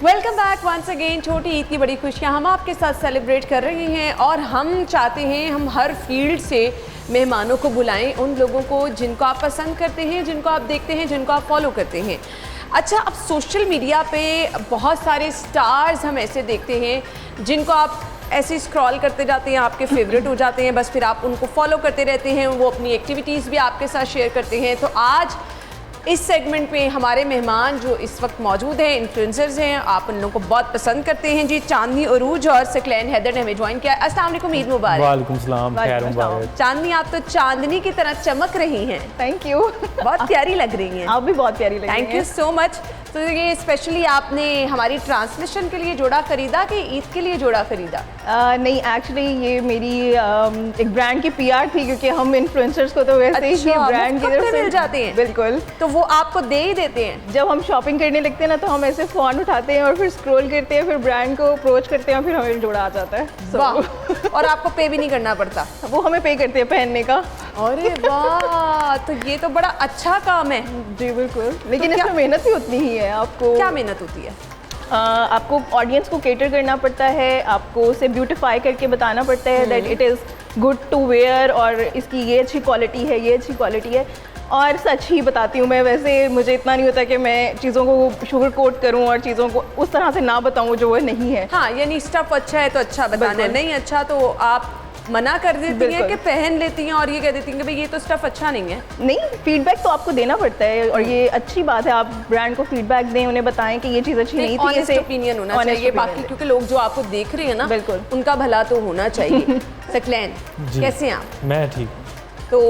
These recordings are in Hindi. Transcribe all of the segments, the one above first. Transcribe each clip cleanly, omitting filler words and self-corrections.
Welcome back once again. छोटी ईद की बड़ी खुशियाँ हम आपके साथ सेलिब्रेट कर रहे हैं और हम चाहते हैं हम हर फील्ड से मेहमानों को बुलाएं, उन लोगों को जिनको आप पसंद करते हैं, जिनको आप देखते हैं, जिनको आप फॉलो करते हैं। अच्छा, अब सोशल मीडिया पे बहुत सारे स्टार्स हम ऐसे देखते हैं जिनको आप ऐसे स्क्रॉल करते जाते हैं, आपके फेवरेट हो जाते हैं, बस फिर आप उनको फॉलो करते रहते हैं, वो अपनी एक्टिविटीज़ भी आपके साथ शेयर करते हैं। तो आज इस सेगमेंट में हमारे मेहमान जो इस वक्त मौजूद हैं, इन्फ्लुएंसर्स हैं, आप उन लोगों को बहुत पसंद करते हैं जी। चांदनी अरूज और सकलैन हैदर ने हमें ज्वाइन किया। अस्सलाम वालेकुम, ईद मुबारक। वालेकुम सलाम, खैर मुबारक। चांदनी, आप तो चांदनी की तरह चमक रही हैं। Thank you. बहुत प्यारी लग रही हैं। आप भी बहुत प्यारी लग रही हैं। Thank you so much. तो ये स्पेशली आपने हमारी ट्रांसलेशन के लिए जोड़ा खरीदा कि ईद के लिए जोड़ा खरीदा? नहीं, एक्चुअली ये मेरी एक ब्रांड की पीआर थी, क्योंकि हम इन्फ्लुएंसर्स को तो वैसे ही ब्रांड की तरफ से मिल जाते हैं। बिल्कुल, तो वो आपको दे ही देते हैं। जब हम शॉपिंग करने लगते हैं ना, तो हम ऐसे फ़ोन उठाते हैं और फिर स्क्रॉल करते हैं, फिर ब्रांड को अप्रोच करते हैं, फिर हमें जोड़ा आ जाता है। वाह। और आपको पे भी नहीं करना पड़ता? वो हमें पे करते हैं पहनने का। अरे वाह, तो ये तो बड़ा अच्छा काम है। जी बिल्कुल, लेकिन इसमें मेहनत भी उतनी ही है। आपको क्या मेहनत होती है? आपको ऑडियंस को केटर करना पड़ता है, आपको उसे ब्यूटिफाई करके बताना पड़ता है that it is good to wear, और इसकी ये अच्छी क्वालिटी है, ये अच्छी क्वालिटी है। और सच ही बताती हूँ मैं, वैसे मुझे इतना नहीं होता कि मैं चीज़ों को शुगर कोट करूँ और चीज़ों को उस तरह से ना बताऊँ जो वो नहीं है। हाँ, यानी स्टफ अच्छा है तो अच्छा बताना है, नहीं अच्छा तो आप मना कर देती हैं कि पहन लेती हैं और ये कह देती हैं कि भाई ये तो स्टफ अच्छा नहीं है। नहीं, फीडबैक तो आपको देना पड़ता है और ये अच्छी बात है, आप ब्रांड को फीडबैक दें, उन्हें बताएं कि ये चीज़ अच्छी नहीं थी। ऑनेस्ट ओपिनियन होना चाहिए बाकी, क्योंकि लोग जो आपको देख रहे हैं ना, बिल्कुल उनका भला तो होना चाहिए। सकलैन, कैसे हैं आप? मैं ठीक। तो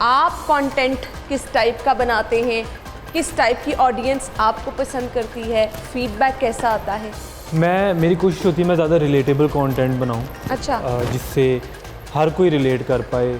आप कंटेंट किस टाइप का बनाते हैं, किस टाइप की ऑडियंस आपको पसंद करती है, फीडबैक कैसा आता है? मेरी कोशिश होती है मैं ज़्यादा रिलेटेबल कंटेंट बनाऊं। अच्छा। जिससे हर कोई रिलेट कर पाए,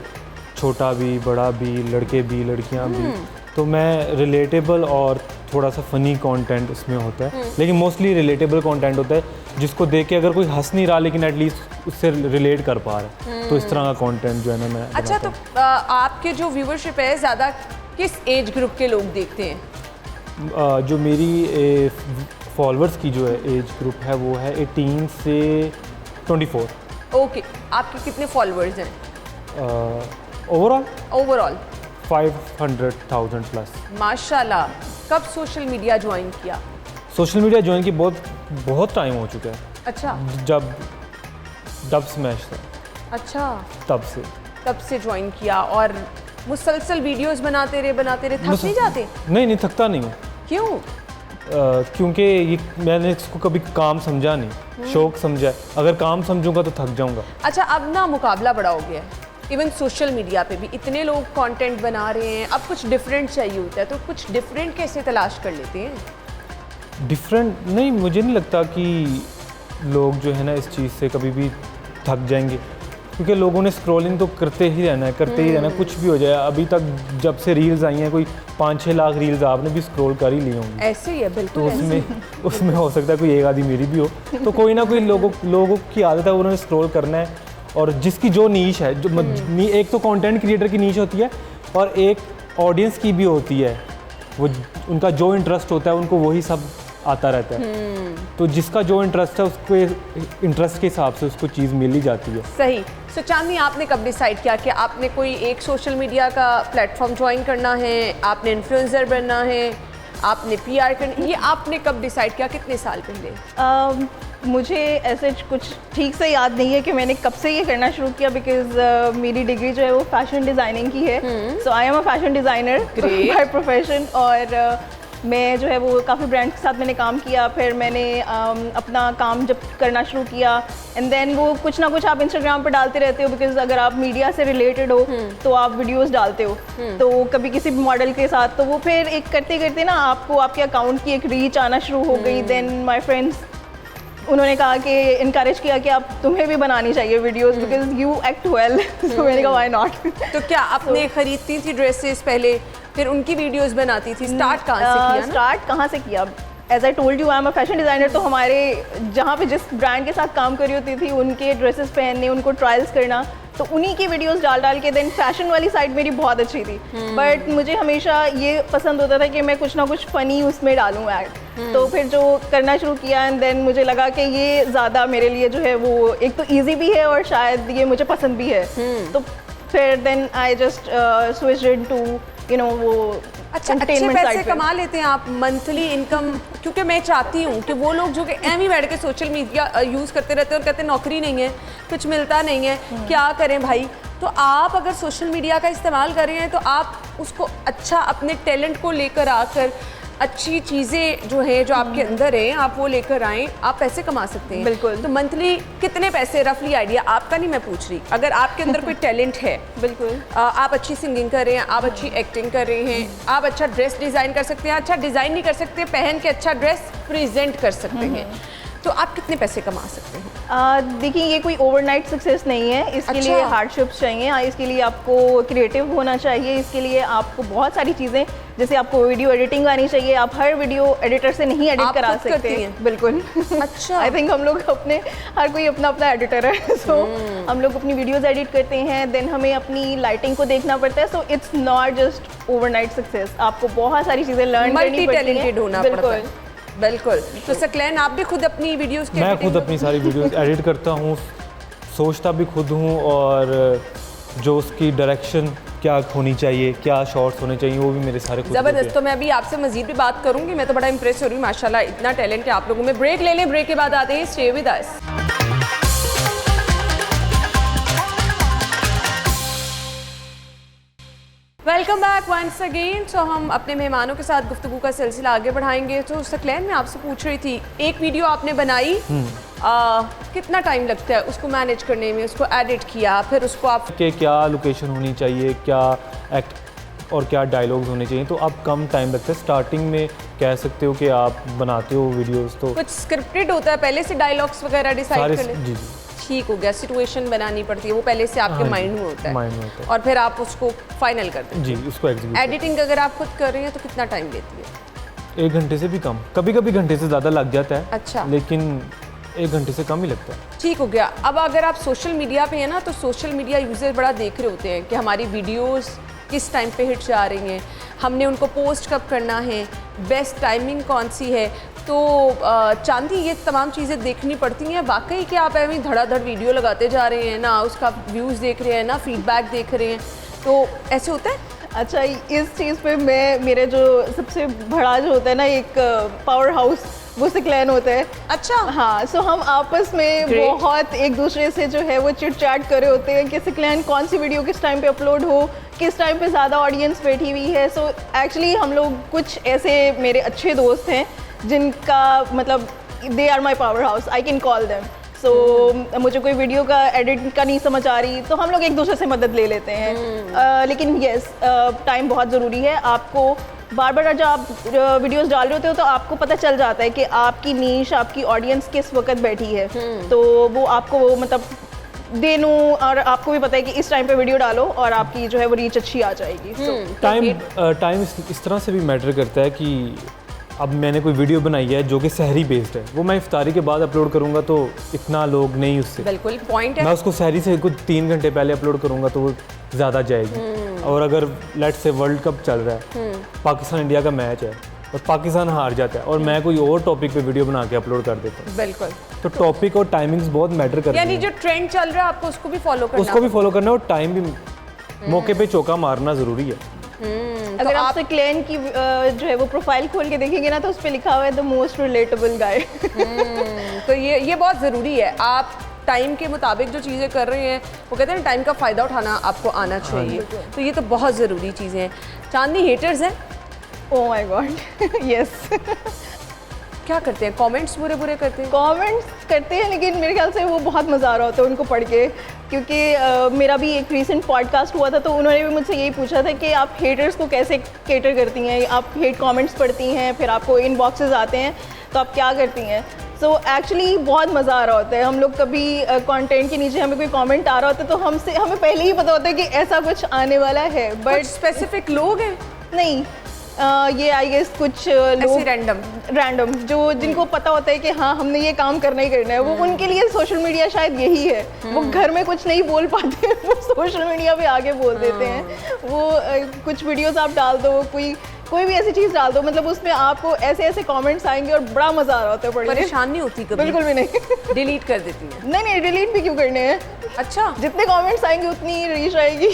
छोटा भी, बड़ा भी, लड़के भी, लड़कियां भी। तो मैं रिलेटेबल और थोड़ा सा फ़नी कंटेंट उसमें होता है, लेकिन मोस्टली रिलेटेबल कंटेंट होता है जिसको देख के अगर कोई हंस नहीं रहा लेकिन एटलीस्ट उससे रिलेट कर पा रहा है, तो इस तरह का कंटेंट जो है ना मैं। अच्छा, तो आपके जो व्यूवरशिप है ज़्यादा किस एज ग्रुप के लोग देखते हैं? जो मेरी फॉलोअर्स की जो है एज ग्रुप है वो है 18 से 24। ओके, आपके कितने फॉलोअर्स हैं? Overall 500,000 plus. माशाल्लाह। कब सोशल मीडिया ज्वाइन किया? सोशल मीडिया ज्वाइन की बहुत टाइम हो चुका है। अच्छा। जब डब स्मैश था। अच्छा, तब से ज्वाइन किया और मुसलसल वीडियोस बनाते रहे थक नहीं जाते? नहीं, थकता नहीं हूँ। क्यों? क्योंकि ये मैंने इसको कभी काम समझा नहीं, शौक समझा है। अगर काम समझूंगा तो थक जाऊंगा। अच्छा, अब ना मुकाबला बड़ा हो गया है, इवन सोशल मीडिया पे भी इतने लोग कंटेंट बना रहे हैं, अब कुछ डिफरेंट चाहिए होता है, तो कुछ डिफरेंट कैसे तलाश कर लेते हैं? डिफरेंट नहीं, मुझे नहीं लगता कि लोग जो है ना इस चीज़ से कभी भी थक जाएंगे, क्योंकि लोगों ने स्क्रॉलिंग तो करते ही रहना है, कुछ भी हो जाए। अभी तक जब से रील्स आई हैं, कोई 5-6 लाख रील्स आपने भी स्क्रॉल कर ही ली होंगी। ऐसे ही है, बिल्कुल। तो उसमें हो सकता है कोई एक आधी मेरी भी हो, तो कोई ना कोई लोगों की आदत है, उन्होंने स्क्रॉल करना है। और जिसकी जो नीश है, जो एक तो कंटेंट क्रिएटर की नीश होती है और एक ऑडियंस की भी होती है, वो उनका जो इंटरेस्ट होता है उनको वही सब आता रहता है। तो जिसका जो इंटरेस्ट है उसको इंटरेस्ट के हिसाब से उसको चीज़ मिल ही जाती है। सही। सो चांदनी, आपने कब डिसाइड किया कि आपने कोई एक सोशल मीडिया का प्लेटफॉर्म ज्वाइन करना है, आपने इन्फ्लुएंसर बनना है, आपने पीआर करना, ये आपने कब डिसाइड किया, कितने साल पहले? मुझे ऐसे कुछ ठीक से याद नहीं है कि मैंने कब से ये करना शुरू किया, बिकॉज मेरी डिग्री जो है वो फैशन डिज़ाइनिंग की है। So I am a fashion designer by profession, और मैं जो है वो काफ़ी ब्रांड्स के साथ मैंने काम किया। फिर मैंने अपना काम जब करना शुरू किया, एंड देन वो कुछ ना कुछ आप इंस्टाग्राम पर डालते रहते हो, बिकॉज अगर आप मीडिया से रिलेटेड हो तो आप वीडियोस डालते हो, तो कभी किसी भी मॉडल के साथ, तो वो फिर एक करते करते ना आपको आपके अकाउंट की एक रीच आना शुरू हो गई। देन माई फ्रेंड्स, उन्होंने कहा कि इनकरेज किया कि आप तुम्हें भी बनानी चाहिए videos, because you act well. तो मैंने कहा व्हाई नॉट। तो क्या आपने खरीदती थी ड्रेसेस पहले, फिर उनकी वीडियोस बनाती थी? स्टार्ट कहाँ से किया? स्टार्ट कहाँ से किया? As I told you, I am a fashion designer. तो हमारे जहाँ पे जिस ब्रांड के साथ काम करी होती थी, उनके ड्रेसेस पहनने, उनको ट्रायल्स करना, तो उन्हीं की वीडियोस डाल के देन फैशन वाली साइड मेरी बहुत अच्छी थी, बट मुझे हमेशा ये पसंद होता था कि मैं कुछ ना कुछ फ़नी उसमें डालूँ ऐड। तो फिर जो करना शुरू किया एंड देन मुझे लगा कि ये ज़्यादा मेरे लिए जो है वो एक तो ईजी भी है और शायद ये मुझे पसंद भी है। तो फिर then I just switch into वो अच्छा, अच्छे पैसे कमा लेते हैं आप मंथली इनकम? क्योंकि मैं चाहती हूँ कि वो लोग जो कि एम ही बैठ के सोशल मीडिया यूज़ करते रहते हैं और कहते हैं नौकरी नहीं है, कुछ मिलता नहीं है, क्या करें भाई। तो आप अगर सोशल मीडिया का इस्तेमाल कर रहे हैं तो आप उसको अच्छा अपने टैलेंट को लेकर आकर अच्छी चीज़ें जो हैं जो आपके अंदर हैं आप वो लेकर आएँ, आप पैसे कमा सकते हैं। बिल्कुल। तो मंथली कितने पैसे, रफली आइडिया आपका नहीं मैं पूछ रही, अगर आपके अंदर कोई टैलेंट है, बिल्कुल आप अच्छी सिंगिंग कर रहे हैं, आप अच्छी एक्टिंग कर रहे हैं, आप अच्छा ड्रेस डिज़ाइन कर सकते हैं, अच्छा डिज़ाइन नहीं कर सकते पहन के अच्छा ड्रेस प्रेजेंट कर सकते हैं, तो आप कितने पैसे कमा सकते हैं? देखिए ये कोई ओवरनाइट सक्सेस नहीं है, इसके लिए हार्डशिप्स चाहिए, इसके लिए आपको क्रिएटिव होना चाहिए, इसके लिए आपको बहुत सारी चीज़ें, जैसे आपको वीडियो एडिटिंग आनी चाहिए, आप हर वीडियो एडिटर से नहीं एडिट करा सकते हैं। बिल्कुल। अच्छा। आई थिंक हम लोग अपने हर कोई अपना अपना एडिटर है, सो हम लोग अपनी वीडियोस एडिट करते हैं, देन हमें अपनी लाइटिंग को देखना पड़ता है, so it's not just overnight success, आपको बहुत सारी चीज़ें लर्न करनी पड़ती हैं। मल्टी टैलेंटेड होना पड़ता है। बिल्कुल। तो सकलैन आप भी खुद अपनी वीडियोस की मैं खुद अपनी सारी वीडियोस एडिट करता हूँ, सोचता भी खुद हूँ, और जो उसकी डायरेक्शन क्या होनी चाहिए, क्या शॉट्स होने चाहिए, वो भी मेरे सारे खुद ज़बरदस्त। तो मैं अभी आपसे मजीद भी बात करूँगी, मैं तो बड़ा इंप्रेस हो रही हूँ, माशाल्लाह इतना टैलेंट है आप लोगों में। ब्रेक ले लें, ब्रेक के बाद आते हैं, stay with us. Welcome back once again. तो हम अपने मेहमानों के साथ गुफ्तगू का सिलसिला आगे बढ़ाएंगे। तो सकलैन मैं आपसे पूछ रही थी, एक वीडियो आपने बनाई, कितना टाइम लगता है उसको मैनेज करने में, उसको एडिट किया, फिर उसको आप के क्या लोकेशन होनी चाहिए, क्या एक्ट और क्या डायलॉग्स होने चाहिए, तो अब कम टाइम लगता है। स्टार्टिंग में कह सकते हो कि आप बनाते हो वीडियोस तो कुछ स्क्रिप्टेड होता है, पहले से डायलॉग्स वगैरह डिसाइड सारे, कर लेते? जी ठीक हो गया, सिचुएशन बनानी पड़ती है, वो पहले से आपके माइंड में होता है, और फिर आप उसको फाइनल करते हैं। जी, उसको एग्जीक्यूट। एडिटिंग अगर आप खुद कर रहे हैं तो कितना टाइम लेती है? 1 घंटे से भी कम, कभी कभी घंटे से ज़्यादा लग जाता है। अच्छा। लेकिन 1 घंटे से कम ही लगता है। ठीक हो गया। अब अगर आप सोशल मीडिया पे हैं ना, तो सोशल मीडिया यूज़र बड़ा देख रहे होते हैं कि हमारी वीडियोस किस टाइम पे हिट जा रही हैं, हमने उनको पोस्ट कब करना है, बेस्ट टाइमिंग कौन सी है। तो चांदी ये तमाम चीज़ें देखनी पड़ती हैं। वाकई कि आप ऐसे धड़ाधड़ वीडियो लगाते जा रहे हैं ना, उसका व्यूज़ देख रहे हैं ना, फीडबैक देख रहे हैं, तो ऐसे होता है? अच्छा, इस चीज़ पे मेरे जो सबसे बड़ा जो होता है ना एक पावर हाउस, वो सकलैन होता है। अच्छा। हाँ, सो हम आपस में बहुत एक दूसरे से जो है वो चिट चैट कर रहे होते हैं कि सकलैन कौन सी वीडियो किस टाइम पे अपलोड हो, किस टाइम पे ज़्यादा ऑडियंस बैठी हुई है। सो एक्चुअली हम लोग कुछ ऐसे मेरे अच्छे दोस्त हैं जिनका मतलब they are my powerhouse, I can call them. So मुझे कोई वीडियो का एडिट का नहीं समझ आ रही तो हम लोग एक दूसरे से मदद ले लेते हैं। लेकिन येस, टाइम बहुत ज़रूरी है। आपको बार बार जब आप वीडियोस डाल रहे होते हो तो आपको पता चल जाता है कि आपकी नीश, आपकी ऑडियंस किस वक्त बैठी है, तो वो आपको मतलब देनू, और आपको भी पता है कि इस टाइम पे वीडियो डालो और आपकी जो है वो रीच अच्छी आ जाएगी। टाइम इस तरह से भी मैटर करता है कि अब मैंने कोई वीडियो बनाई है जो कि सहरी बेस्ड है, वो मैं इफ्तारी के बाद अपलोड करूंगा तो इतना लोग नहीं उससे, बिल्कुल पॉइंट है। मैं उसको सहरी से कुछ 3 घंटे पहले अपलोड करूंगा तो वो ज़्यादा जाएगी। और अगर लेट से वर्ल्ड कप चल रहा है, पाकिस्तान इंडिया का मैच है और पाकिस्तान हार जाता है और मैं कोई और टॉपिक पे वीडियो बना के अपलोड कर देता हूँ, बिल्कुल, तो टॉपिक और टाइमिंग्स बहुत मैटर करते हैं। यानी जो ट्रेंड चल रहा है आपको उसको भी फॉलो करना, उसको भी फॉलो करना और टाइम भी मौके पे चौका मारना ज़रूरी है। अगर आप सकलैन की जो है वो प्रोफाइल खोल के देखेंगे ना तो उस पर लिखा हुआ है द मोस्ट रिलेटेबल गाय। तो ये बहुत ज़रूरी है। आप टाइम के मुताबिक जो चीज़ें कर रहे हैं, वो कहते हैं टाइम का फ़ायदा उठाना आपको आना चाहिए, तो ये तो बहुत ज़रूरी चीज़ें हैं। चांदनी हेटर्स हैं? Oh my God, yes. क्या करते हैं? कमेंट्स बुरे बुरे करते हैं? कमेंट्स करते हैं, लेकिन मेरे ख्याल से वो बहुत मज़ा आ रहा होता है उनको पढ़ के, क्योंकि मेरा भी एक रीसेंट पॉडकास्ट हुआ था तो उन्होंने भी मुझसे यही पूछा था कि आप हेटर्स को कैसे केटर करती हैं, आप हेट कमेंट्स पढ़ती हैं, फिर आपको इनबॉक्सेस आते हैं तो आप क्या करती हैं। सो एक्चुअली बहुत मज़ा आ रहा होता है। हम लोग कभी कंटेंट के नीचे हमें कोई कमेंट आ रहा होता है तो हमें पहले ही पता होता है कि ऐसा कुछ आने वाला है, बट स्पेसिफिक लोग हैं? नहीं, ये आई गेस कुछ ऐसे लोग रैंडम जो जिनको पता होता है कि हाँ हमने ये काम करना ही करना है, वो उनके लिए सोशल मीडिया शायद यही है। वो घर में कुछ नहीं बोल पाते वो सोशल मीडिया पे आगे बोल देते हैं। वो कुछ वीडियोस आप डाल दो, कोई भी ऐसी चीज़ डाल दो, मतलब उसमें आपको ऐसे ऐसे कमेंट्स आएंगे और बड़ा मजा आ रहा होता है पढ़ने। परेशान नहीं होती कभी? बिल्कुल भी नहीं। डिलीट कर देती हैं? नहीं, डिलीट भी क्यों करने हैं। अच्छा, जितने कमेंट्स आएंगे उतनी रीच आएगी।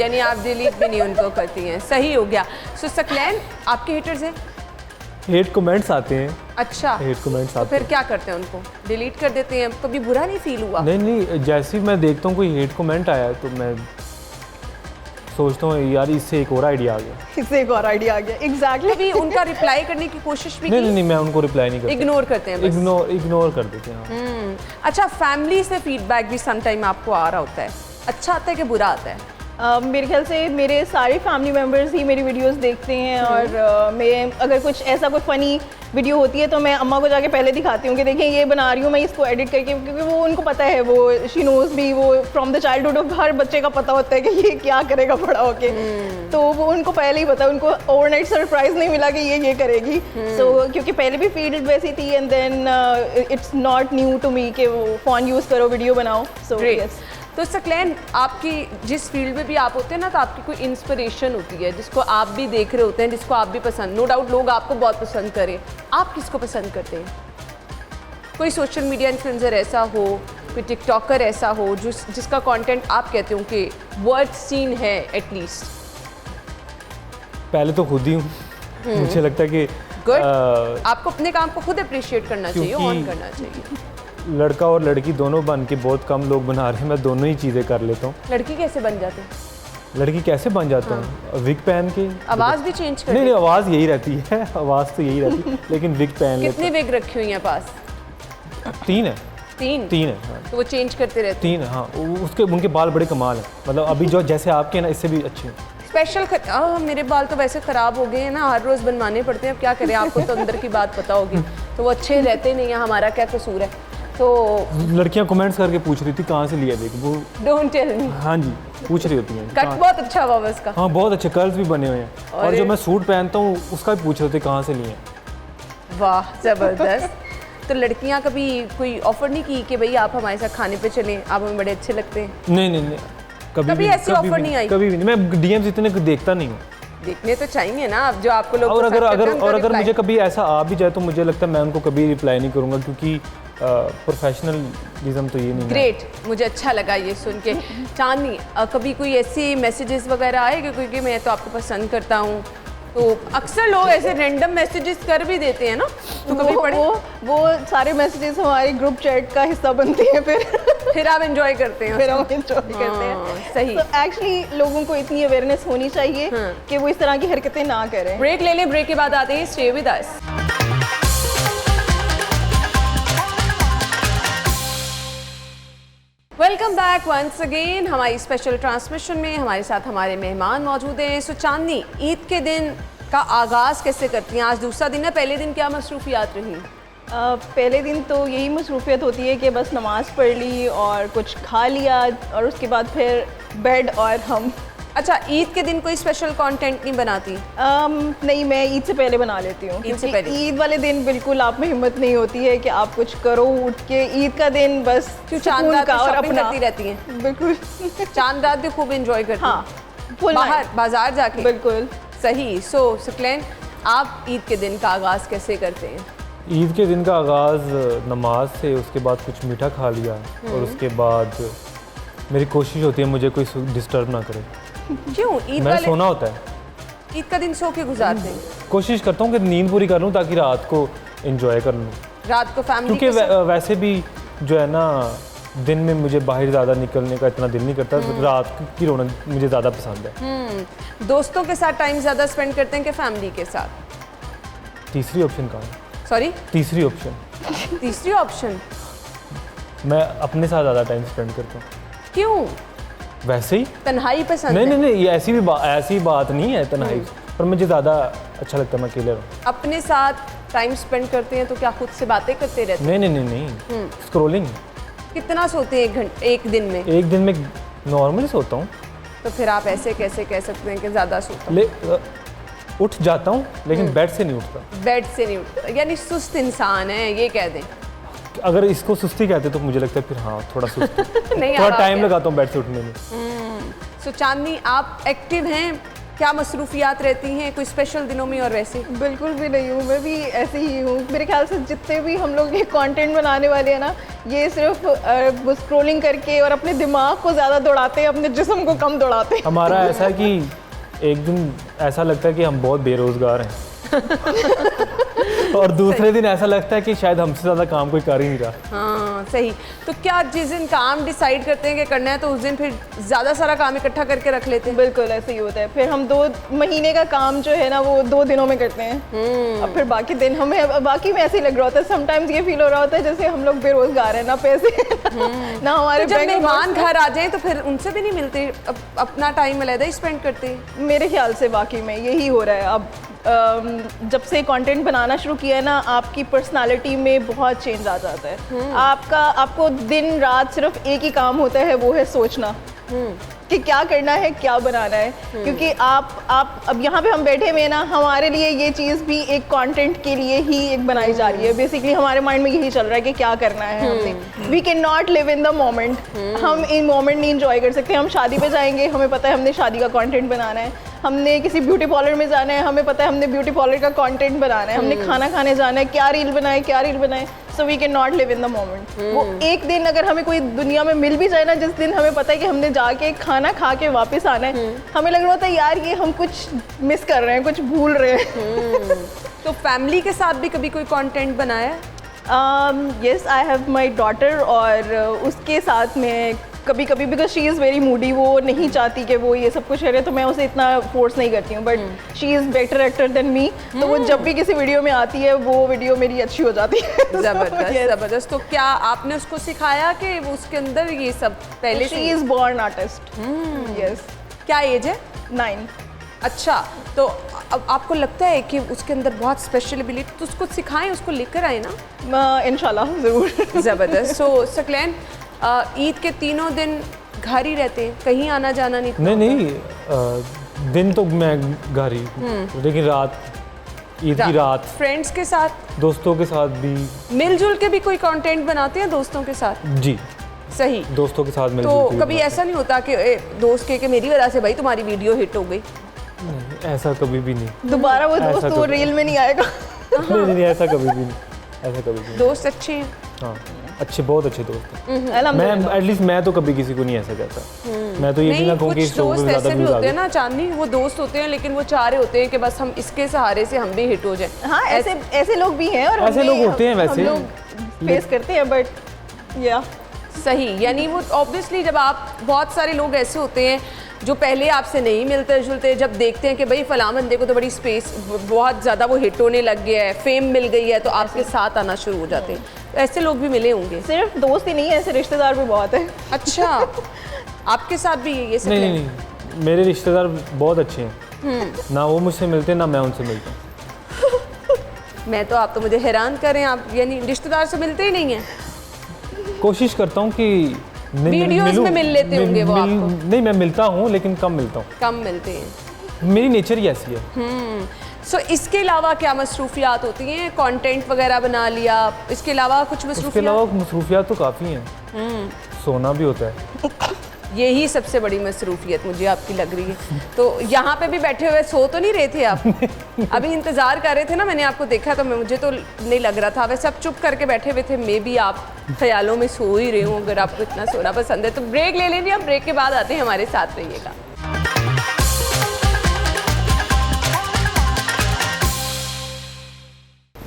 यानी आप डिलीट भी नहीं उनको करती हैं, सही हो गया। सो सकलैन, आपके हेटर्स हैं? हेट कमेंट्स आते हैं। अच्छा, हेट कमेंट्स तो आते फिर क्या करते हैं? उनको डिलीट कर देते हैं? कभी बुरा नहीं फील हुआ? नहीं, जैसे ही मैं देखता हूँ कोई हेट कमेंट आया है तो मैं सोचता हूँ यार इससे एक और आइडिया आ गया, इससे एक और आइडिया आ गया। एग्जैक्टली। कभी उनका रिप्लाई करने की कोशिश भी की? नहीं, मैं उनको रिप्लाई नहीं करता, इग्नोर करते हैं बस? इग्नोर कर देते हैं। अच्छा, फैमिली से फीडबैक भी सम टाइम आपको आ रहा होता है, अच्छा आता है कि बुरा आता है? मेरे ख्याल से मेरे सारे फैमिली मेम्बर्स ही मेरी वीडियोस देखते हैं और मैं अगर कुछ ऐसा कोई फ़नी वीडियो होती है तो मैं अम्मा को जाके पहले दिखाती हूँ कि देखिए ये बना रही हूँ मैं इसको एडिट करके, क्योंकि वो उनको पता है, वो शी नोज़ भी, वो फ्रॉम द चाइल्डहुड हर बच्चे का पता होता है कि ये क्या करेगा बड़ा होके। तो वो उनको पहले ही पता है, उनको ओवरनाइट सरप्राइज नहीं मिला कि ये करेगी। सो क्योंकि पहले भी फील्ड वैसी थी and then it's not new to me कि वो फ़ोन यूज़ करो वीडियो बनाओ। So yes. तो सकलैन, आपकी जिस फील्ड में भी आप होते हैं ना, तो आपकी कोई इंस्पिरेशन होती है जिसको आप भी देख रहे होते हैं, जिसको आप भी पसंद, नो डाउट लोग आपको बहुत पसंद करें, आप किसको पसंद करते हैं? कोई सोशल मीडिया इन्फ्लुएंसर ऐसा हो, कोई टिकटॉकर ऐसा हो जिसका कंटेंट आप कहते हो कि वर्थ सीन है एटलीस्ट? पहले तो खुद ही हूँ। मुझे लगता है कि गुड, आपको अपने काम को खुद अप्रिशिएट करना चाहिए, ऑन करना चाहिए। लड़का और लड़की दोनों बन के बहुत कम लोग बना रहे हैं, मैं दोनों ही चीज़ें कर लेता हूँ। लड़की कैसे बन जाते हैं? लड़की कैसे बन जाता हूँ? विग पहन के। आवाज़ भी चेंज कर? नहीं, आवाज़ यही रहती है, आवाज़ तो यही रहती है, लेकिन विग पहन लेता कितने विग रखी हुई हैं पास? हूँ। 3 है। तीन है, हाँ। तो वो चेंज करते रहते हैं? 3 है, हाँ। उसके उनके बाल बड़े कमाल हैं, मतलब अभी जो जैसे आपके हैं ना, इससे भी अच्छे हैं। स्पेशल मेरे बाल तो वैसे ख़राब हो गए हैं ना, हर रोज़ बनवाने पड़ते हैं, अब क्या करें, आपको तो अंदर की बात पता होगी, तो वो अच्छे रहते नहीं हैं, हमारा क्या कसूर है? तो लड़कियां कमेंट्स करके पूछ रही थी कहाँ से लिया विग, वो डोंट टेल मी। हाँ जी, पूछ रही होती हैं। कट बहुत अच्छा हुआ उसका। हाँ, बहुत अच्छे कर्ल्स भी बने हुए हैं, और जो मैं सूट पहनता हूँ उसका भी पूछ रहे थे कहाँ से लिए। वाह, ज़बरदस्त। तो लड़कियाँ कभी कोई ऑफर नहीं की कि भाई आप हमारे साथ खाने पे चलें, आप हमें बड़े अच्छे लगते हैं? नहीं, कभी ऐसी ऑफर नहीं आई? कभी भी नहीं। मैं डीएम्स इतने देखता नहीं हूँ। देखने तो चाहिए ना, अब जो आपको लोग और अगर मुझे कभी ऐसा आ भी जाए तो मुझे लगता है मैं उनको कभी रिप्लाई नहीं करूँगा, क्योंकि प्रोफेशनलिज्म तो ये नहीं है। ग्रेट, मुझे अच्छा लगा ये सुन के। चांदनी, कभी कोई ऐसी मैसेजेस वगैरह आए क्योंकि मैं तो आपको पसंद करता हूँ, तो अक्सर लोग ऐसे रैंडम मैसेजेस कर भी देते हैं ना, तो कभी पढ़े? वो सारे मैसेजेस हमारे ग्रुप चैट का हिस्सा बनते हैं, फिर आप एंजॉय करते हैं? फिर हम एंजॉय करते हैं। सही। तो एक्चुअली लोगों को इतनी अवेयरनेस होनी चाहिए कि वो इस तरह की हरकतें ना करें। ब्रेक ले लें, ब्रेक के बाद आते हैं, stay with us. Welcome back once again. हमारी स्पेशल ट्रांसमिशन में हमारे साथ हमारे मेहमान मौजूद हैं। सो चांदनी, ईद के दिन का आगाज़ कैसे करती हैं? आज दूसरा दिन है, पहले दिन क्या मसरूफियात रही? पहले दिन तो यही मसरूफियत होती है कि बस नमाज़ पढ़ ली और कुछ खा लिया और उसके बाद फिर बेड और हम। अच्छा, ईद के दिन कोई स्पेशल कंटेंट नहीं बनाती? नहीं, मैं ईद से पहले बना लेती हूँ, ईद से क्योंकि पहले? ईद वाले दिन बिल्कुल आप में हिम्मत नहीं होती है कि आप कुछ करो उठ के। ईद का दिन बस चांद रात का और अपना करती रहती हैं? बिल्कुल। चांद रात भी खूब एंजॉय करती हैं? हाँ, बाहर बाजार जाके? बिल्कुल सही। सो सकलैन, आप ईद के दिन का आगाज़ कैसे करते हैं? ईद के दिन का आगाज़ नमाज से, उसके बाद कुछ मीठा खा लिया, और उसके बाद मेरी कोशिश होती है मुझे कोई डिस्टर्ब ना करे। क्यों? ईद मैं सोना होता है, ईद का दिन सो के गुजारते हैं? कोशिश करता हूँ कि नींद पूरी कर लूँ ताकि रात को एंजॉय कर लूँ, रात को फैमिली क्योंकि वैसे भी जो है ना, दिन में मुझे बाहर ज़्यादा निकलने का इतना दिल नहीं करता, रात की रौनक मुझे ज़्यादा पसंद है। दोस्तों के साथ टाइम ज़्यादा स्पेंड करते हैं कि फैमिली के साथ? तीसरी ऑप्शन कहाँ है? सॉरी, तीसरी ऑप्शन। तीसरी ऑप्शन? मैं अपने साथ ज़्यादा टाइम स्पेंड करता हूँ। क्यों? वैसे ही तन्हाई पसंद है? नहीं, ये ऐसी बात नहीं है तन्हाई, पर मुझे ज़्यादा अच्छा लगता है मैं अकेले रहूँ। अपने साथ टाइम स्पेंड करते हैं तो क्या खुद से बातें करते रहते हैं? नहीं, स्क्रॉलिंग। कितना सोते हैं एक दिन में? एक दिन में नॉर्मली सोता हूँ। तो फिर आप ऐसे कैसे कह सकते हैं कि ज़्यादा सोता हूँ? उठ जाता हूँ लेकिन बेड से नहीं उठता। बेड से नहीं उठता, यानी सुस्त इंसान है ये कह दें। अगर इसको सुस्ती कहते तो मुझे लगता है फिर हाँ थोड़ा सुस्त नहीं, थोड़ा आप टाइम लगाता हूँ बेड से उठने में। सो चांदनी, आप एक्टिव हैं, क्या मसरूफियात रहती हैं कोई स्पेशल दिनों में और वैसे? बिल्कुल भी नहीं हूँ, मैं भी ऐसी ही हूँ। मेरे ख्याल से जितने भी हम लोग ये कंटेंट बनाने वाले हैं ना, ये सिर्फ स्क्रोलिंग करके और अपने दिमाग को ज़्यादा दौड़ाते हैं, अपने जिस्म को कम दौड़ाते हैं। हमारा ऐसा है कि एक दिन ऐसा लगता है कि हम बहुत बेरोज़गार हैं और दूसरे दिन ऐसा लगता है कि शायद हमसे ज़्यादा काम कोई कर ही नहीं रहा। हाँ सही। तो क्या जिस दिन काम डिसाइड करते हैं कि करना है तो उस दिन फिर ज़्यादा सारा काम इकट्ठा करके रख लेते हैं? बिल्कुल ऐसे ही होता है। फिर हम 2 महीने का काम जो है ना वो 2 दिनों में करते हैं। अब फिर बाकी दिन हमें बाकी में ऐसे ही लग रहा होता है, समटाइम्स ये फील हो रहा होता है जैसे हम लोग बेरोजगार हैं, ना पैसे ना हमारे। तो जब मेहमान घर आ जाए तो फिर उनसे भी नहीं मिलते, अपना टाइम अलग ही स्पेंड करते हैं? मेरे ख्याल से वाकई में यही हो रहा है। अब जब से कंटेंट बनाना शुरू किया है ना, आपकी पर्सनालिटी में बहुत चेंज आ जाता है। आपको दिन रात सिर्फ एक ही काम होता है, वो है सोचना कि क्या करना है, क्या बनाना है। क्योंकि आप अब यहाँ पे हम बैठे हुए हैं ना, हमारे लिए ये चीज़ भी एक कंटेंट के लिए ही एक बनाई जा रही है। बेसिकली हमारे माइंड में यही चल रहा है कि क्या करना है हमने। We can not live in the moment. हम इन मोमेंट नहीं इंजॉय कर सकते। हम शादी पे जाएंगे, हमें पता है हमने शादी का कंटेंट बनाना है। हमने किसी ब्यूटी पार्लर में जाना है, हमें पता है हमने ब्यूटी पार्लर का कंटेंट बनाना है। हमने खाना खाने जाना है, क्या रील बनाए। So we can not live in the moment. वो एक दिन अगर हमें कोई दुनिया में मिल भी जाए ना, जिस दिन हमें पता है कि हमने जाके खाना खा के वापस आना है, हमें लग रहा होता है यार ये हम कुछ मिस कर रहे हैं, कुछ भूल रहे हैं। तो फैमिली के साथ भी कभी कोई कंटेंट बनाया? Yes, I have my daughter, और उसके साथ में कभी कभी, because she is very Moody, वो नहीं चाहती कि वो ये सब कुछ करे, तो मैं उसे इतना फोर्स नहीं करती हूँ। But she is better actor than me, तो वो जब भी किसी वीडियो में आती है वो वीडियो मेरी अच्छी हो जाती है। जबरदस्त। तो क्या आपने उसको सिखाया कि वो उसके अंदर ये सब पहले से? She is born artist. Yes. क्या एज है? 9। अच्छा, तो अब आपको लगता है कि उसके अंदर बहुत स्पेशल एबिलिटी, तो उसको सिखाएं, उसको लेकर आए ना? इंशाल्लाह ज़रूर। ज़बरदस्त। सो सकलैन, ईद के 3 दिन घर ही रहते हैं, कहीं आना जाना नहीं? नहीं, दिन तो मैं घर ही, लेकिन रात, ईद की रात फ्रेंड्स के साथ, दोस्तों के साथ भी मिलजुल के भी कोई कंटेंट बनाते हैं दोस्तों के साथ? जी सही। दोस्तों के साथ मिलजुल तो के कभी ऐसा नहीं होता कि दोस्त के मेरी वजह से भाई तुम्हारी वीडियो हिट हो गई? नहीं, ऐसा कभी भी नहीं। दोबारा वो दोस्त वो रील में नहीं आएगा। नहीं, ऐसा कभी भी नहीं, ऐसा कभी भी नहीं। दोस्त अच्छे हैं? हाँ, अच्छे, बहुत अच्छे दोस्त हैं। मैं एटलीस्ट मैं तो कभी किसी को नहीं ऐसा कहता। मैं तो ये भी ना कहूँ कि दोस्त ऐसे भी होते हैं ना चांदनी, वो दोस्त होते हैं लेकिन वो चाह रहे होते हैं कि बस हम इसके सहारे से हम भी हिट हो जाएं। हाँ, ऐसे लोग भी हैं, और ऐसे लोग होते हैं वैसे, हम लोग फेस करते हैं, बट या सही। यानी वो ऑब्वियसली जब आप, बहुत सारे लोग ऐसे होते हैं जो पहले आपसे नहीं मिलते जुलते, जब देखते हैं कि भाई फलां बंदे को तो बड़ी स्पेस, बहुत ज़्यादा वो हिट होने लग गया है, फेम मिल गई है, तो आपके साथ आना शुरू हो जाते हैं। तो ऐसे लोग भी मिले होंगे? सिर्फ दोस्त ही नहीं है, ऐसे रिश्तेदार भी बहुत है। अच्छा, आपके साथ भी ये सब? नहीं, मेरे रिश्तेदार बहुत अच्छे हैं। ना वो मुझसे मिलते ना मैं उनसे मिलता हूँ। मैं तो, आप तो मुझे हैरान करें, आप यानी रिश्तेदार से मिलते ही नहीं हैं? कोशिश करता हूँ कि वीडियोस में मिल लेते होंगे वो आपको? नहीं, मैं मिलता हूँ लेकिन कम मिलता हूँ। कम मिलते हैं? मेरी नेचर ही ऐसी है। सो इसके अलावा क्या मसरूफियात होती हैं? कंटेंट वगैरह बना लिया, इसके अलावा कुछ मसरूफियात? इसके अलावा मसरूफियात तो काफ़ी हैं। सोना भी होता है। यही सबसे बड़ी मसरूफियत मुझे आपकी लग रही है। तो यहाँ पे भी बैठे हुए सो तो नहीं रहे थे आप? अभी इंतज़ार कर रहे थे ना, मैंने आपको देखा तो मुझे तो नहीं लग रहा था। वैसे आप चुप करके बैठे हुए थे, मे बी आप ख्यालों में सो ही रहे हो, अगर आपको इतना सोना पसंद है तो ब्रेक ले लीजिए। आप ब्रेक के बाद आते हैं, हमारे साथ रहिएगा।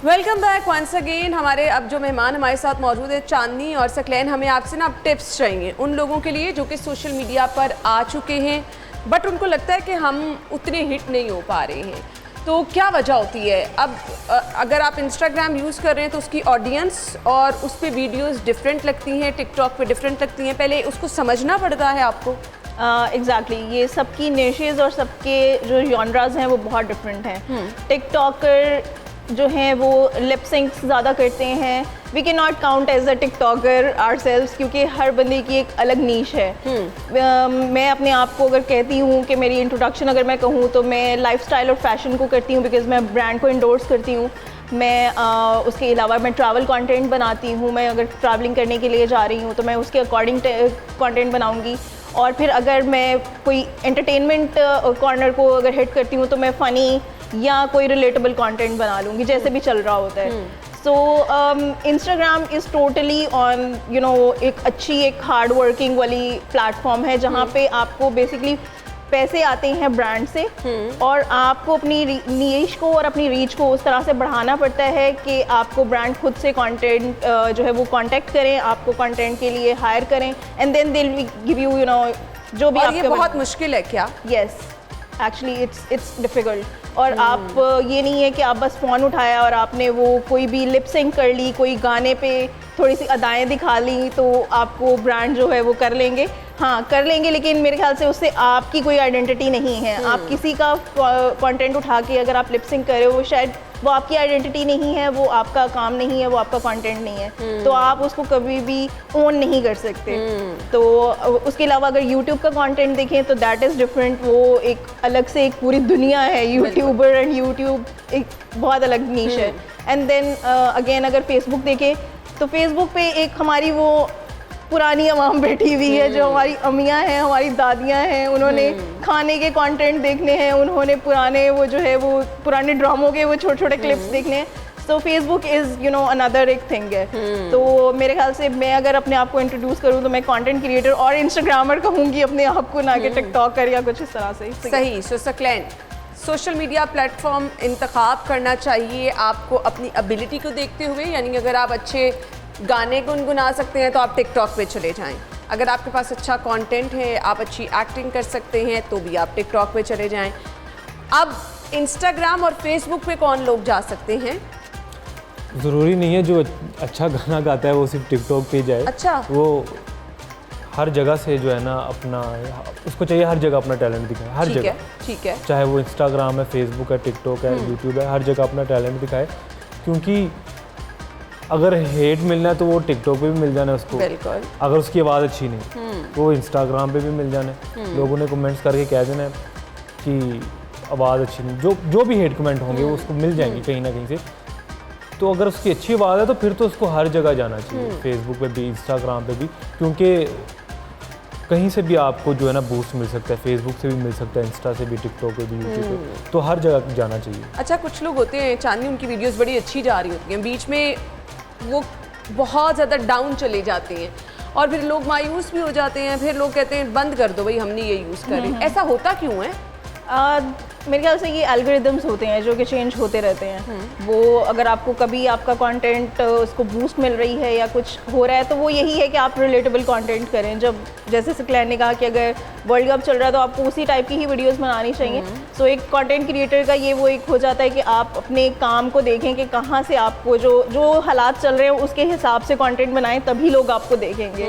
Welcome back once again. हमारे अब जो मेहमान हमारे साथ मौजूद है, चांदनी और सकलैन, हमें आपसे ना टिप्स चाहिए उन लोगों के लिए जो कि सोशल मीडिया पर आ चुके हैं बट उनको लगता है कि हम उतने हिट नहीं हो पा रहे हैं। तो क्या वजह होती है? अब अगर आप इंस्टाग्राम यूज़ कर रहे हैं तो उसकी ऑडियंस और उस पर वीडियोज़ डिफरेंट लगती हैं, टिकटॉक पे डिफरेंट लगती हैं, पहले उसको समझना पड़ता है आपको। एग्जैक्टली ये सबकी निशेज़ और सबके जो जॉनराज हैं वो बहुत डिफरेंट हैं। टिकटॉकर जो हैं वो लिप सिंक्स ज़्यादा करते हैं, we can not count as a TikToker ourselves, क्योंकि हर बंदे की एक अलग नीश है। मैं अपने आप को अगर कहती हूँ कि मेरी इंट्रोडक्शन अगर मैं कहूँ तो मैं लाइफस्टाइल और फैशन को करती हूँ, बिकॉज मैं ब्रांड को इंडोर्स करती हूँ। मैं उसके अलावा मैं ट्रैवल कंटेंट बनाती हूँ। मैं अगर ट्रैवलिंग करने के लिए जा रही हूँ तो मैं उसके अकॉर्डिंग कंटेंट बनाऊँगी। और फिर अगर मैं कोई एंटरटेनमेंट कॉर्नर को अगर हिट करती हूँ तो मैं फ़नी या कोई रिलेटेबल कंटेंट बना लूँगी, जैसे भी चल रहा होता है। So Instagram is totally on you know एक अच्छी एक हार्ड वर्किंग वाली प्लेटफॉर्म है, जहाँ पे आपको बेसिकली पैसे आते हैं ब्रांड से, और आपको अपनी नीश को और अपनी रीच को उस तरह से बढ़ाना पड़ता है कि आपको ब्रांड खुद से कंटेंट जो है वो कांटेक्ट करें, आपको कंटेंट के लिए हायर करें, and then they will give you you know जो भी। और ये बहुत मुश्किल है क्या? Yes, actually it's difficult. और आप ये नहीं है कि आप बस फ़ोन उठाया और आपने वो कोई भी लिप सिंक कर ली, कोई गाने पे थोड़ी सी अदाएँ दिखा ली तो आपको ब्रांड जो है वो कर लेंगे। हाँ कर लेंगे, लेकिन मेरे ख्याल से उससे आपकी कोई आइडेंटिटी नहीं है। आप किसी का कंटेंट उठा के अगर आप लिप सिंक कर रहे हो, शायद वो आपकी आइडेंटिटी नहीं है, वो आपका काम नहीं है, वो आपका कंटेंट नहीं है, तो आप उसको कभी भी ओन नहीं कर सकते। तो उसके अलावा अगर यूट्यूब का कंटेंट देखें तो दैट इज़ डिफरेंट। वो एक अलग से एक पूरी दुनिया है, यूट्यूबर एंड यूट्यूब एक बहुत अलग नीश है। एंड देन अगेन अगर फेसबुक देखें तो फेसबुक पे एक हमारी वो पुरानी अवाम बैठी हुई है, जो हमारी अम्मियाँ हैं, हमारी दादियाँ हैं, उन्होंने खाने के कंटेंट देखने हैं, उन्होंने पुराने वो जो है वो पुराने ड्रामों के वो छोटे छोटे क्लिप्स देखने हैं। सो Facebook is you know another एक थिंग है। तो मेरे ख्याल से मैं अगर अपने आप को इंट्रोड्यूस करूँ तो मैं कंटेंट क्रिएटर और इंस्टाग्रामर कहूँगी अपने आप को, ना कि टिकटॉकर या कुछ इस तरह से। सही। सो सकलैन, सोशल मीडिया प्लेटफॉर्म इंतखाब करना चाहिए आपको अपनी एबिलिटी को देखते हुए, यानी अगर आप अच्छे गाने गुनगुना सकते हैं तो आप टिकटॉक पे चले जाएं, अगर आपके पास अच्छा कंटेंट है, आप अच्छी एक्टिंग कर सकते हैं तो भी आप टिकटॉक पे चले जाएं। अब इंस्टाग्राम और फेसबुक पे कौन लोग जा सकते हैं? ज़रूरी नहीं है जो अच्छा गाना गाता है वो सिर्फ टिकटॉक पे जाए। अच्छा, वो हर जगह से जो है ना अपना, उसको चाहिए हर जगह अपना टैलेंट दिखाए, हर जगह। ठीक है। चाहे वो इंस्टाग्राम है, फेसबुक है, टिकटॉक है, यूट्यूब है, हर जगह अपना टैलेंट दिखाए। क्योंकि अगर हेट मिलना है तो वो टिकटॉक पे भी मिल जाना है उसको, बिल्कुल। अगर उसकी आवाज़ अच्छी नहीं तो वो इंस्टाग्राम पे भी मिल जाना है। लोगों ने कमेंट्स करके कह देना है कि आवाज़ अच्छी नहीं, जो भी हेट कमेंट होंगे वो उसको मिल जाएंगे कहीं ना कहीं से। तो अगर उसकी अच्छी आवाज़ है तो फिर तो उसको हर जगह जाना चाहिए, फेसबुक पे भी, इंस्टाग्राम पे भी, क्योंकि कहीं से भी आपको जो है ना बूस्ट मिल सकता है। फेसबुक से भी मिल सकता है, इंस्टा से भी, टिकटॉक पे भी, यूट्यूब पे, तो हर जगह जाना चाहिए। अच्छा, कुछ लोग होते हैं चांदनी, उनकी वीडियोस बड़ी अच्छी जा रही होती हैं, बीच में वो बहुत ज़्यादा डाउन चले जाते हैं और फिर लोग मायूस भी हो जाते हैं, फिर लोग कहते हैं बंद कर दो भाई, हम नहीं ये यूज़ कर रहे। ऐसा होता क्यों है? मेरे ख्याल से ये एल्गोरिदम्स होते हैं जो कि चेंज होते रहते हैं। वो अगर आपको कभी आपका कंटेंट उसको बूस्ट मिल रही है या कुछ हो रहा है तो वो यही है कि आप रिलेटेबल कंटेंट करें। जब जैसे सकलैन ने कहा कि अगर वर्ल्ड कप चल रहा है तो आपको उसी टाइप की ही वीडियोस बनानी चाहिए। सो एक कंटेंट क्रिएटर का ये वो एक हो जाता है कि आप अपने काम को देखें कि कहाँ से आपको जो हालात चल रहे हैं उसके हिसाब से कंटेंट बनाएं, तभी लोग आपको देखेंगे।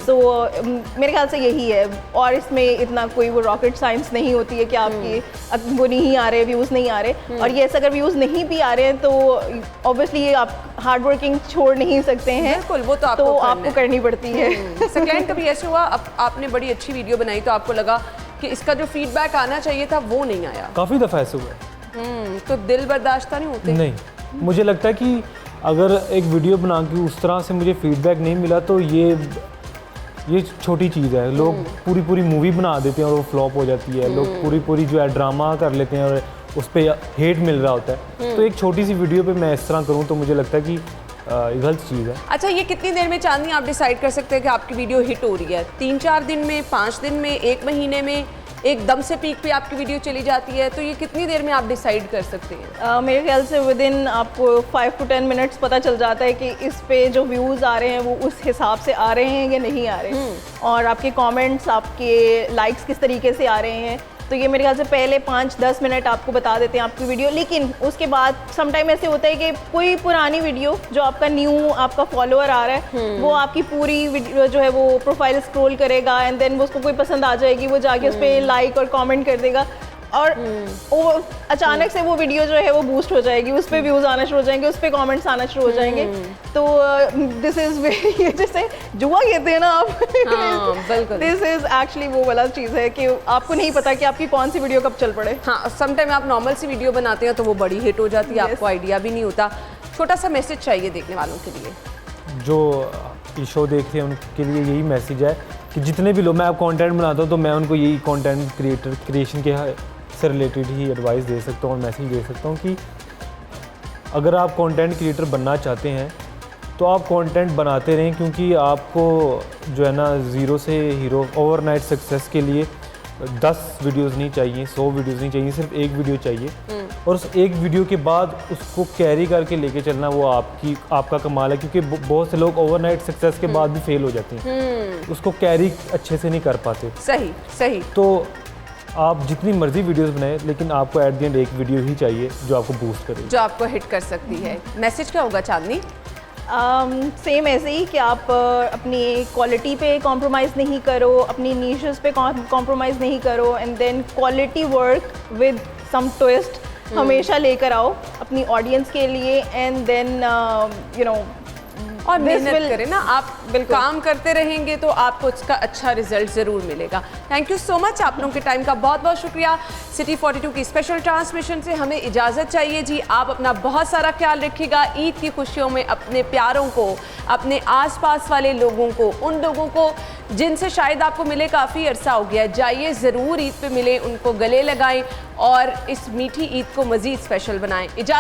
सो मेरे ख्याल से यही है, और इसमें इतना कोई वो रॉकेट साइंस नहीं होती है कि आपकी वो नहीं आ रहे, व्यूज़ नहीं आ रहे। और ये अगर व्यूज़ नहीं भी आ रहे हैं तो ऑब्वियसली ये आप हार्ड वर्किंग छोड़ नहीं सकते हैं। बिल्कुल, वो तो आपको करनी पड़ती है। सकलैन, कभी ऐसे हुआ आपने बड़ी अच्छी वीडियो बनाई तो आपको लगा कि इसका जो फीडबैक आना चाहिए था वो नहीं आया? काफ़ी दफ़ा ऐसे हुआ है। तो दिल बर्दाश्त नहीं होते? नहीं, मुझे लगता है कि अगर एक वीडियो बना के उस तरह से मुझे फीडबैक नहीं मिला तो ये छोटी चीज़ है। लोग पूरी मूवी बना देते हैं और वो फ्लॉप हो जाती है। लोग पूरी जो है ड्रामा कर लेते हैं और उस पर हेट मिल रहा होता है। तो एक छोटी सी वीडियो पे मैं इस तरह करूँ तो मुझे लगता है कि गलत चीज़ है। अच्छा, ये कितनी देर में चांदनी आप डिसाइड कर सकते हैं कि आपकी वीडियो हिट हो रही है? 3-4 दिन में, 5 दिन में, 1 महीने में एकदम से पीक पे आपकी वीडियो चली जाती है? तो ये कितनी देर में आप डिसाइड कर सकते हैं? मेरे ख्याल से विद इन आपको 5 to 10 मिनट्स पता चल जाता है कि इस पे जो व्यूज़ आ रहे हैं वो उस हिसाब से आ रहे हैं या नहीं आ रहे हैं, और आपके कमेंट्स, आपके लाइक्स किस तरीके से आ रहे हैं। तो ये मेरे ख्याल से पहले 5-10 मिनट आपको बता देते हैं आपकी वीडियो। लेकिन उसके बाद समटाइम ऐसे होता है कि कोई पुरानी वीडियो जो आपका न्यू आपका फॉलोअर आ रहा है वो आपकी पूरी वीडियो जो है वो प्रोफाइल स्क्रॉल करेगा, एंड देन वो उसको कोई पसंद आ जाएगी, वो जाके उस पर लाइक और कमेंट कर देगा। और वो अचानक से वो वीडियो जो है वो बूस्ट हो जाएगी, उस पर व्यूज़ आना शुरू हो जाएंगे, उस पर कमेंट्स आना शुरू हो जाएंगे। तो दिस इज़ वेरी, जैसे जुआ कहते हैं ना आप, बिल्कुल दिस इज़ एक्चुअली वो वाला चीज़ है कि आपको नहीं पता कि आपकी कौन सी वीडियो कब चल पड़े। हाँ, समटाइम आप नॉर्मल सी वीडियो बनाते हैं तो वो बड़ी हिट हो जाती है, आपको आइडिया भी नहीं होता। छोटा सा मैसेज चाहिए देखने वालों के लिए। जो ये शो देखते हैं उनके लिए यही मैसेज है कि जितने भी लोग, मैं आप कंटेंट बनाता हूँ तो मैं उनको यही कंटेंट क्रिएशन के से रिलेटेड ही एडवाइस दे सकता हूँ और मैसेज दे सकता हूँ कि अगर आप कंटेंट क्रिएटर बनना चाहते हैं तो आप कंटेंट बनाते रहें, क्योंकि आपको जो है ना ज़ीरो से हीरो ओवरनाइट सक्सेस के लिए 10 वीडियोस नहीं चाहिए, 100 वीडियोस नहीं चाहिए, सिर्फ एक वीडियो चाहिए। और उस एक वीडियो के बाद उसको कैरी करके लेके चलना वो आपका कमाल है, क्योंकि बहुत से लोग ओवरनाइट सक्सेस के बाद भी फेल हो जाते हैं, उसको कैरी अच्छे से नहीं कर पाते। सही सही। तो आप जितनी मर्जी वीडियोस बनाएं, लेकिन आपको एट द एंड एक वीडियो ही चाहिए जो आपको बूस्ट करे, जो आपको हिट कर सकती है। मैसेज क्या होगा चांदनी? सेम ऐसे ही कि आप अपनी क्वालिटी पे कॉम्प्रोमाइज़ नहीं करो, अपनी नीशेस पे कॉम्प्रोमाइज़ नहीं करो, and then quality work with some twist हमेशा लेकर आओ अपनी ऑडियंस के लिए, एंड देन यू नो और मेहनत करें ना आप, काम करते रहेंगे तो आपको उसका अच्छा रिजल्ट ज़रूर मिलेगा। थैंक यू सो मच, आप लोगों के टाइम का बहुत बहुत शुक्रिया। सिटी 42 की स्पेशल ट्रांसमिशन से हमें इजाज़त चाहिए जी। आप अपना बहुत सारा ख्याल रखिएगा। ईद की खुशियों में अपने प्यारों को, अपने आसपास वाले लोगों को, उन लोगों को जिनसे शायद आपको मिले काफ़ी अरसा हो गया, जाइए ज़रूर ईद पे मिलें, उनको गले लगाएं और इस मीठी ईद को मज़ीद स्पेशल बनाएं। इजाज़त।